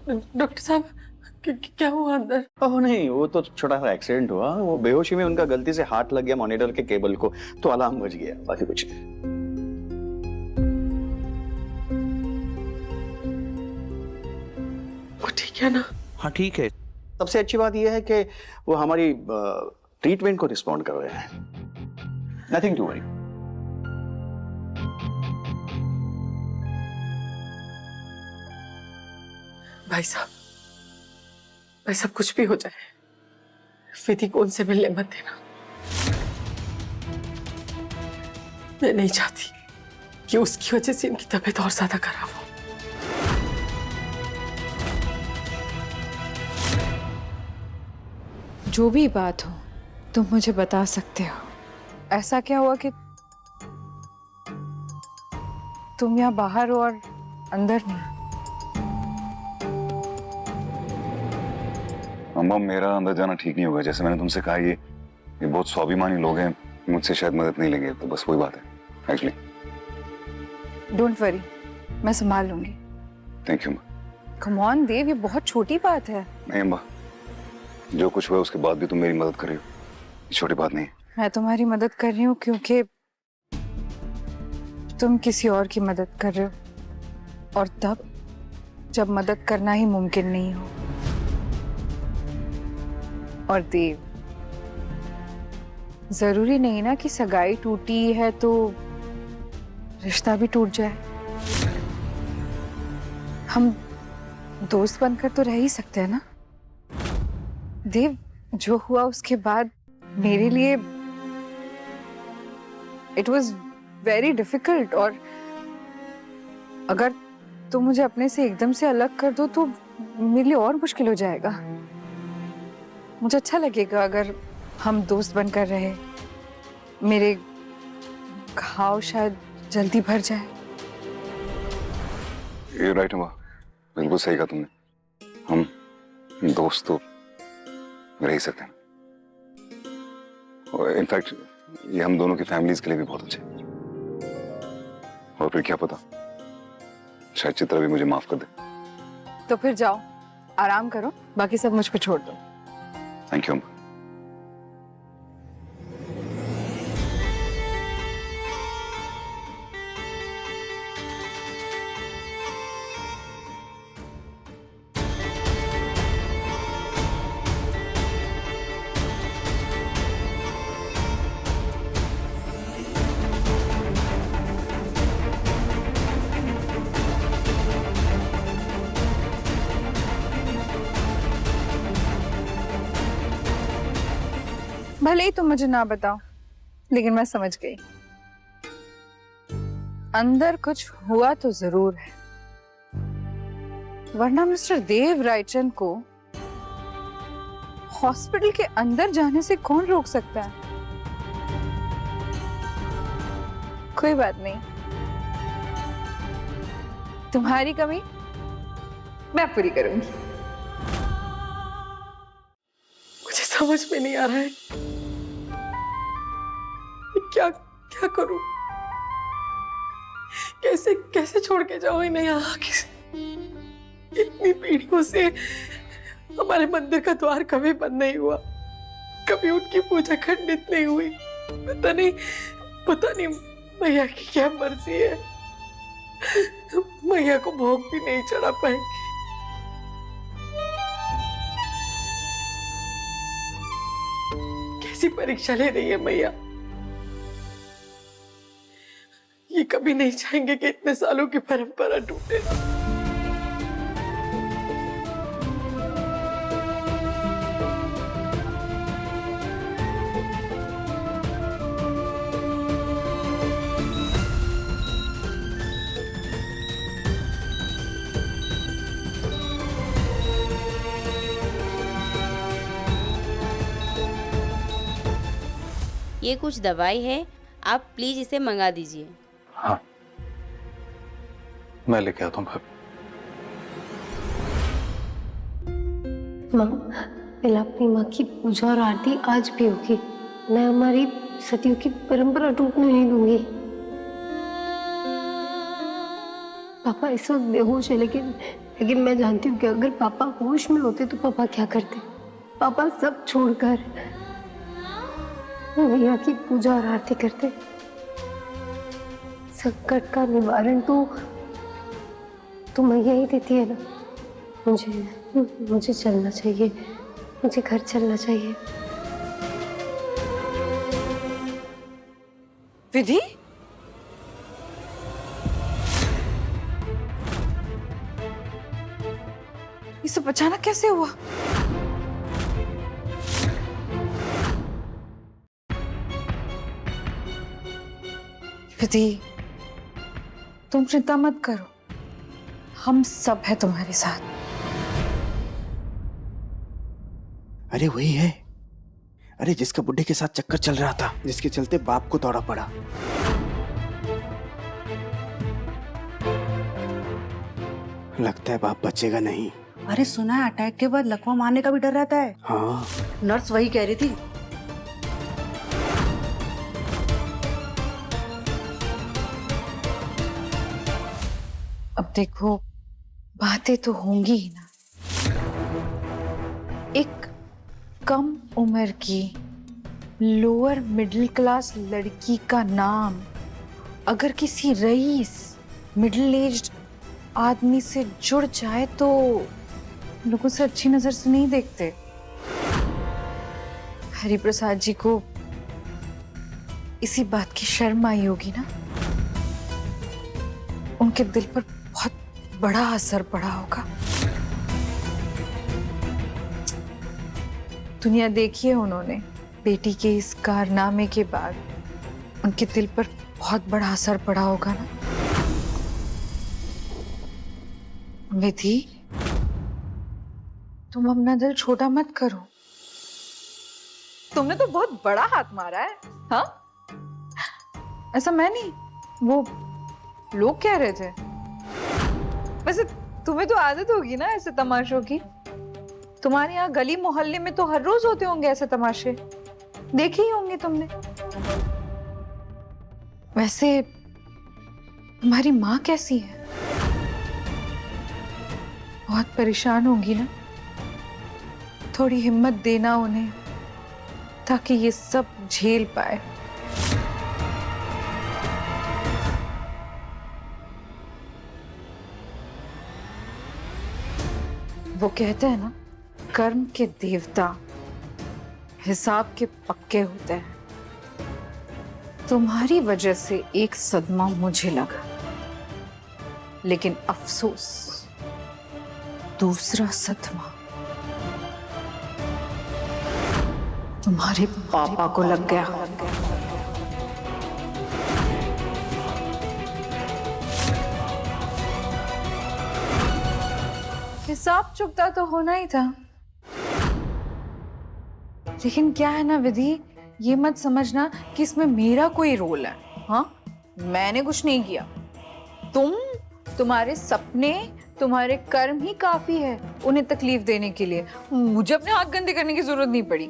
Doctor साहब क्या हुआ अंदर? ओह नहीं, वो तो छोटा सा एक्सीडेंट हुआ। वो बेहोशी में उनका गलती से हाथ लग गया मॉनिटर के केबल को, तो अलार्म बज गया, बाकी कुछ नहीं। वो ठीक है ना? हाँ ठीक है। सबसे अच्छी बात यह है कि वो हमारी ट्रीटमेंट को रिस्पॉन्ड कर रहे हैं। Nothing to worry. भाई साहब कुछ भी हो जाए, विधि को उनसे मिलने मत देना। मैं नहीं चाहती कि उसकी वजह से इनकी तबीयत और ज्यादा खराब हो। जो भी बात हो तुम मुझे बता सकते हो। ऐसा क्या हुआ कि तुम यहाँ बाहर हो और अंदर नहीं? अम्मा, मेरा अंदर जाना ठीक नहीं होगा। जैसे मैंने तुमसे कहा, ये बहुत स्वाभिमानी लोग हैं, मुझसे शायद मदद नहीं लेंगे, तो बस वही बात है एक्चुअली। डोंट वरी, मैं संभाल लूंगी। थैंक यू अम्मा। कम ऑन देव, ये बहुत छोटी बात है। नहीं अम्मा, जो कुछ हुआ उसके बाद भी तुम मेरी मदद कर रही हो, ये छोटी बात नहीं है। मैं तुम्हारी मदद कर रही हूँ क्योंकि तुम किसी और की मदद कर रहे हो, और तब जब मदद करना ही मुमकिन नहीं हो। और देव, जरूरी नहीं ना कि सगाई टूटी है तो रिश्ता भी टूट जाए। हम दोस्त बनकर तो रह ही सकते हैं ना। देव, जो हुआ उसके बाद मेरे लिए इट वॉज वेरी डिफिकल्ट, और अगर तुम मुझे अपने से एकदम से अलग कर दो तो मेरे लिए और मुश्किल हो जाएगा। मुझे अच्छा लगेगा अगर हम दोस्त बनकर रहे। मेरे घाव शायद जल्दी भर जाए। ये राइट अम्मा, बिल्कुल सही कहा तुमने। हम दोस्त तो रह ही सकते हैं, और इनफैक्ट ये हम दोनों की फैमिलीज के लिए भी बहुत अच्छा है। और फिर क्या पता, शायद चित्रा भी मुझे माफ कर दे। तो फिर जाओ, आराम करो, बाकी सब मुझ पे छोड़ दो। थैंक यू अम्मा। भले ही तुम मुझे ना बताओ, लेकिन मैं समझ गई। अंदर कुछ हुआ तो जरूर है, वरना मिस्टर देव रायचंद को हॉस्पिटल के अंदर जाने से कौन रोक सकता है? कोई बात नहीं, तुम्हारी कमी मैं पूरी करूंगी। मुझे समझ में नहीं आ रहा है क्या क्या करूं, कैसे कैसे छोड़ के जाऊं इन्हें यहाँ। इतनी पीढ़ियों से हमारे मंदिर का द्वार कभी बंद नहीं हुआ, कभी उनकी पूजा खंडित नहीं हुई। पता नहीं मैया की क्या मर्जी है, मैया को भोग भी नहीं चढ़ा पाएंगे। कैसी परीक्षा ले रही है मैया। ये कभी नहीं चाहेंगे कि इतने सालों की परंपरा टूटे। ये कुछ दवाई है, आप प्लीज इसे मंगा दीजिए। हाँ, मैं लेके आता हूँ भाभी। माँ, पहले अपनी माँ की पूजा और आरती आज भी होगी। मैं हमारी सदियों की परंपरा टूटने नहीं दूंगी। पापा इस वक्त बेहोश है, लेकिन लेकिन मैं जानती हूँ कि अगर पापा होश में होते तो पापा क्या करते। पापा सब छोड़कर मैया की पूजा और आरती करते। संकट का निवारण तो मैया ही देती है ना। मुझे चलना चाहिए, मुझे घर चलना चाहिए। विधि, ये सब अचानक कैसे हुआ? विधि, तुम चिंता मत करो, हम सब है तुम्हारे साथ। अरे वही है, अरे जिसका बुड्ढे के साथ चक्कर चल रहा था, जिसके चलते बाप को दौड़ा पड़ा। लगता है बाप बचेगा नहीं। अरे सुना है अटैक के बाद लकवा मारने का भी डर रहता है। हाँ, नर्स वही कह रही थी। अब देखो, बातें तो होंगी ही ना। एक कम उम्र की लोअर मिडिल क्लास लड़की का नाम अगर किसी रईस मिडिल एज्ड आदमी से जुड़ जाए तो लोगों से अच्छी नजर से नहीं देखते। हरिप्रसाद जी को इसी बात की शर्म आई होगी ना। उनके दिल पर बहुत बड़ा असर पड़ा होगा। दुनिया देखी है उन्होंने। बेटी के इस कारनामे के बाद उनके दिल पर बहुत बड़ा असर पड़ा होगा ना। विधि, तुम अपना दिल छोटा मत करो। तुमने तो बहुत बड़ा हाथ मारा है। हाँ, ऐसा मैं नहीं, वो लोग कह रहे थे। वैसे तुम्हें तो आदत होगी ना ऐसे तमाशों की। तुम्हारे यहाँ गली मोहल्ले में तो हर रोज होते होंगे ऐसे तमाशे, देखे ही होंगे तुमने। वैसे तुम्हारी माँ कैसी है? बहुत परेशान होंगी ना। थोड़ी हिम्मत देना उन्हें ताकि ये सब झेल पाए। वो कहते हैं ना, कर्म के देवता हिसाब के पक्के होते हैं। तुम्हारी वजह से एक सदमा मुझे लगा, लेकिन अफसोस दूसरा सदमा तुम्हारे पापा को लग गया। हिसाब चुकता तो होना ही था। लेकिन क्या है ना विधि, ये मत समझना कि इसमें मेरा कोई रोल है। हाँ, मैंने कुछ नहीं किया। तुम्हारे सपने, तुम्हारे कर्म ही काफी है उन्हें तकलीफ देने के लिए। मुझे अपने हाथ गंदे करने की जरूरत नहीं पड़ी।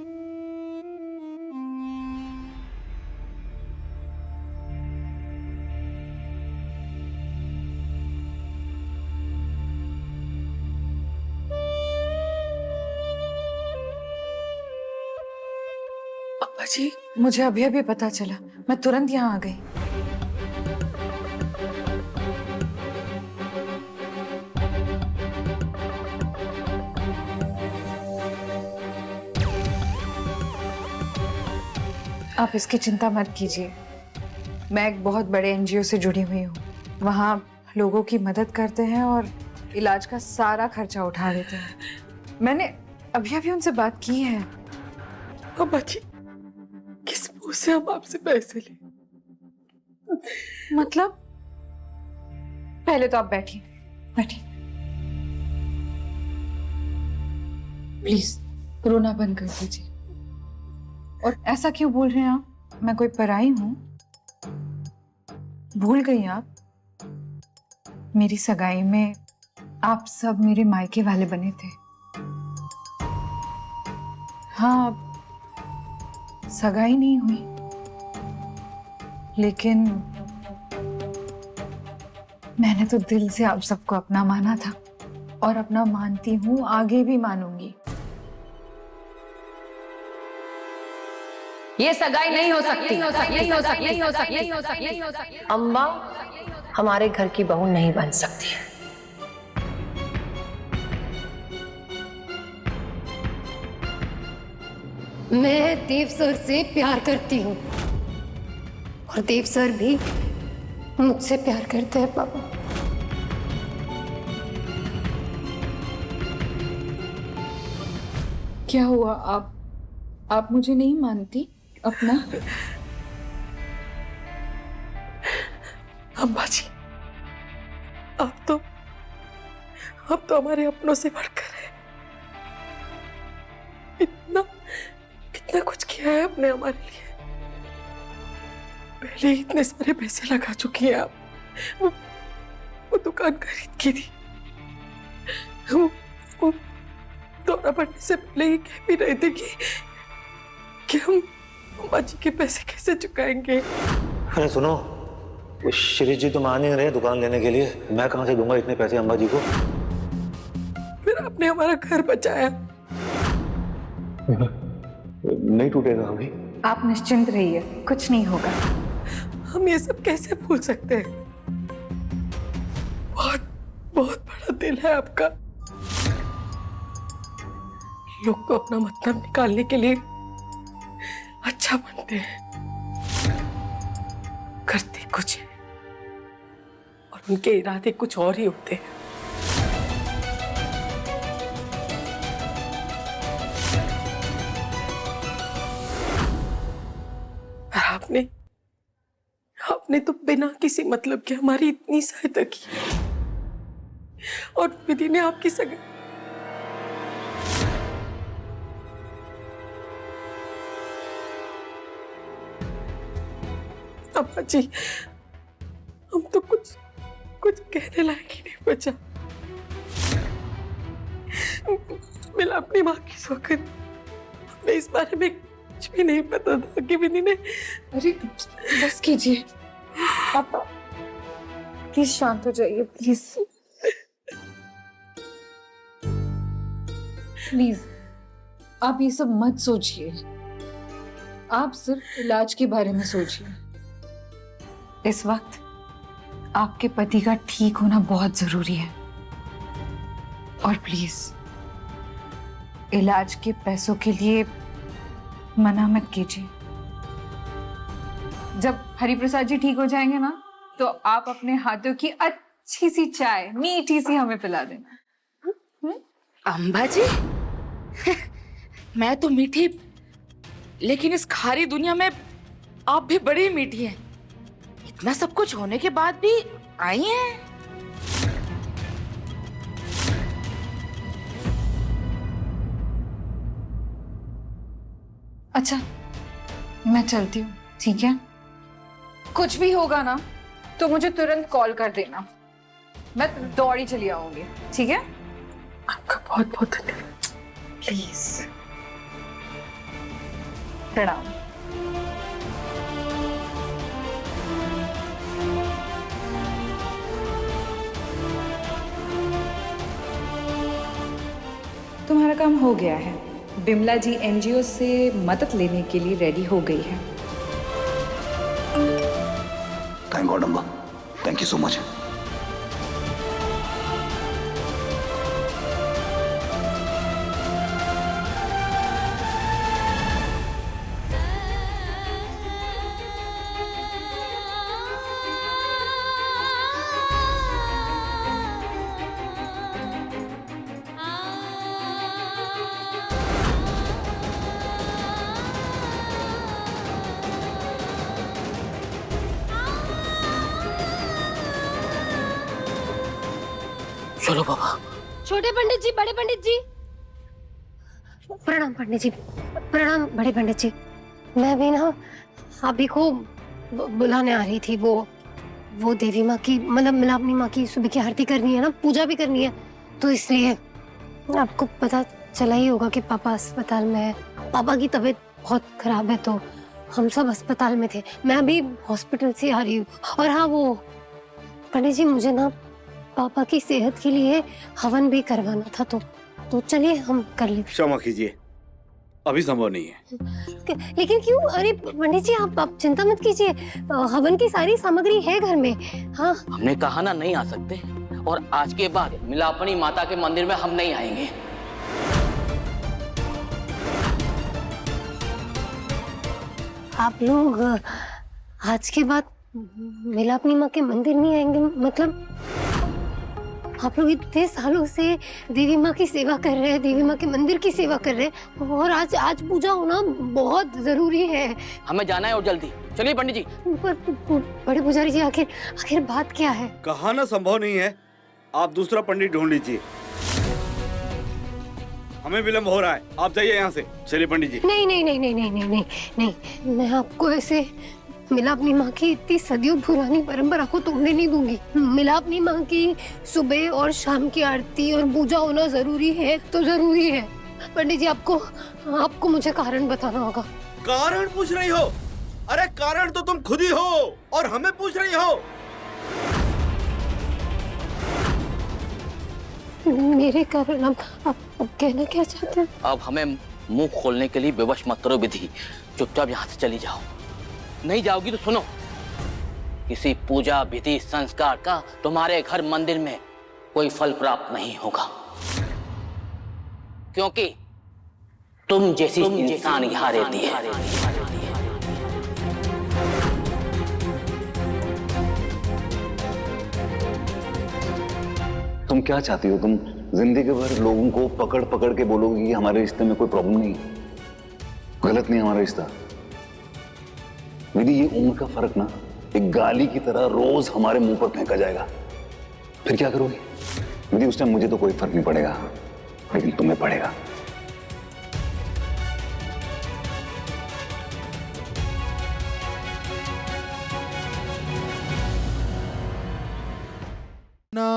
पापा जी, मुझे अभी अभी पता चला, मैं तुरंत यहाँ आ गई। आप इसकी चिंता मत कीजिए। मैं एक बहुत बड़े एनजीओ से जुड़ी हुई हूँ। वहाँ लोगों की मदद करते हैं और इलाज का सारा खर्चा उठा देते हैं। मैंने अभी अभी उनसे बात की है। पापा जी, किस मुंह से हम आपसे पैसे ले? मतलब? पहले तो आप बैठिए, बैठिए। प्लीज रोना बंद कर दीजिए। और ऐसा क्यों बोल रहे हैं आप? मैं कोई पराई हूं? भूल गई आप? मेरी सगाई में आप सब मेरे मायके वाले बने थे। हाँ, सगाई नहीं हुई, लेकिन मैंने तो दिल से आप सबको अपना माना था। और अपना मानती हूँ, आगे भी मानूंगी। ये सगाई नहीं हो सकती। अम्बा हमारे घर की बहू नहीं बन सकती है। मैं देव सर से प्यार करती हूँ और देव सर भी मुझसे प्यार करते हैं पापा। क्या हुआ? आप मुझे नहीं मानती अपना? अम्बा जी, आप तो हमारे अपनों से बढ़कर है। इतना कुछ किया है आपने हमारे लिए। पहले ही इतने सारे पैसे लगा चुकी हैं आप। वो दुकान खरीद की थी। वो दौरा पड़ने से पहले ही कह भी रहे थे कि हम अम्बा जी के पैसे कैसे चुकाएंगे। अरे सुनो, वो श्री जी तो मान ही नहीं रहे दुकान लेने के लिए। मैं कहां से दूंगा इतने पैसे अम्बा जी को। फिर आपने हमारा घर बचाया। नहीं टूटेगा अभी। आप निश्चिंत रहिए, कुछ नहीं होगा। हम ये सब कैसे भूल सकते हैं? बहुत बहुत बड़ा दिल है आपका। लोग तो अपना मतलब निकालने के लिए अच्छा बनते हैं, करते कुछ है और उनके इरादे कुछ और ही होते हैं। और आपने तो बिना किसी मतलब के हमारी इतनी सहायता की और विधि ने आपकी सगाई। अम्मा जी, हम तो कुछ कहने लायक ही नहीं बचा। मिला अपनी माँ की सौगंध, हमें इस बारे में कुछ भी नहीं पता था कि विधि ने। अरे बस कीजिए, आप प्लीज शांत हो जाइए, प्लीज प्लीज। आप ये सब मत सोचिए, आप सिर्फ इलाज के बारे में सोचिए। इस वक्त आपके पति का ठीक होना बहुत जरूरी है और प्लीज इलाज के पैसों के लिए मना मत कीजिए। जब हरिप्रसाद जी ठीक हो जाएंगे ना, तो आप अपने हाथों की अच्छी सी चाय, मीठी सी हमें पिला देना। अम्बा जी, मैं तो मीठी, लेकिन इस खारी दुनिया में आप भी बड़ी मीठी हैं। इतना सब कुछ होने के बाद भी आई हैं। अच्छा, मैं चलती हूँ, ठीक है? कुछ भी होगा ना तो मुझे तुरंत कॉल कर देना, मैं दौड़ी चली आऊंगी, ठीक है? आपका बहुत बहुत धन्यवाद। प्लीज। प्रणाम। तुम्हारा काम हो गया है। बिमला जी एनजीओ से मदद लेने के लिए रेडी हो गई है। Thank God Amba, thank you so much. चलो बाबा। छोटे पंडित जी, बड़े पंडित जी, प्रणाम पंडित जी, प्रणाम बड़े पंडित जी। मैं भी ना अभी को बुलाने आ रही थी। वो देवी माँ की, मतलब मिलापनी माँ की सुबह की आरती करनी है ना, पूजा भी करनी है, तो इसलिए आपको पता चला ही होगा कि पापा अस्पताल में है। पापा की तबीयत बहुत खराब है, तो हम सब अस्पताल में थे। मैं अभी हॉस्पिटल से आ रही हूँ। और हाँ, वो पंडित जी, मुझे ना पापा की सेहत के लिए हवन भी करवाना था, तो चलिए हम कर लेते। क्षमा कीजिए, अभी संभव नहीं है। लेकिन क्यों? अरे पंडित जी आप चिंता मत कीजिए, हवन की सारी सामग्री है घर में। हाँ हमने कहा ना नहीं आ सकते, और आज के बाद मिलापनी माता के मंदिर में हम नहीं आएंगे। आप लोग आज के बाद मिलापनी माँ के मंदिर नहीं आएंगे? मतलब आप लोग इतने सालों से देवी माँ की सेवा कर रहे हैं, देवी माँ के मंदिर की सेवा कर रहे हैं, और आज पूजा होना बहुत जरूरी है। हमें जाना है और जल्दी। चलिए पंडित जी। बड़े पुजारी जी, आखिर बात क्या है? कहा ना संभव नहीं है, आप दूसरा पंडित ढूंढ लीजिए, हमें विलम्ब हो रहा है, आप जाइए यहाँ से। चलिए पंडित जी। नहीं नहीं नहीं नहीं नहीं नहीं नहीं नहीं, मैं आपको ऐसे मिलापनी माँ की इतनी सदियों पुरानी परंपरा को तोड़ने नहीं दूंगी। मिलापनी माँ की सुबह और शाम की आरती और पूजा होना जरूरी है तो जरूरी है। पंडित जी आपको मुझे कारण बताना होगा। कारण पूछ रही हो? अरे कारण तो तुम खुद ही हो और हमें पूछ रही हो। मेरे कारण आप कहना क्या चाहते हैं? अब हमें मुंह खोलने के लिए विवश मत करो विधि, चुपचाप यहाँ से चली जाओ। नहीं जाओगी तो सुनो, किसी पूजा विधि संस्कार का तुम्हारे घर मंदिर में कोई फल प्राप्त नहीं होगा, क्योंकि तुम जैसी इंसान यहाँ रहती है। तुम क्या चाहती हो? तुम जिंदगी भर लोगों को पकड़ पकड़ के बोलोगी कि हमारे रिश्ते में कोई प्रॉब्लम नहीं, गलत नहीं हमारा रिश्ता। मेरी ये उम्र का फर्क ना एक गाली की तरह रोज हमारे मुंह पर फेंका जाएगा, फिर क्या करोगी? दीदी उस टाइम मुझे तो कोई फर्क नहीं पड़ेगा, लेकिन तुम्हें पड़ेगा। ना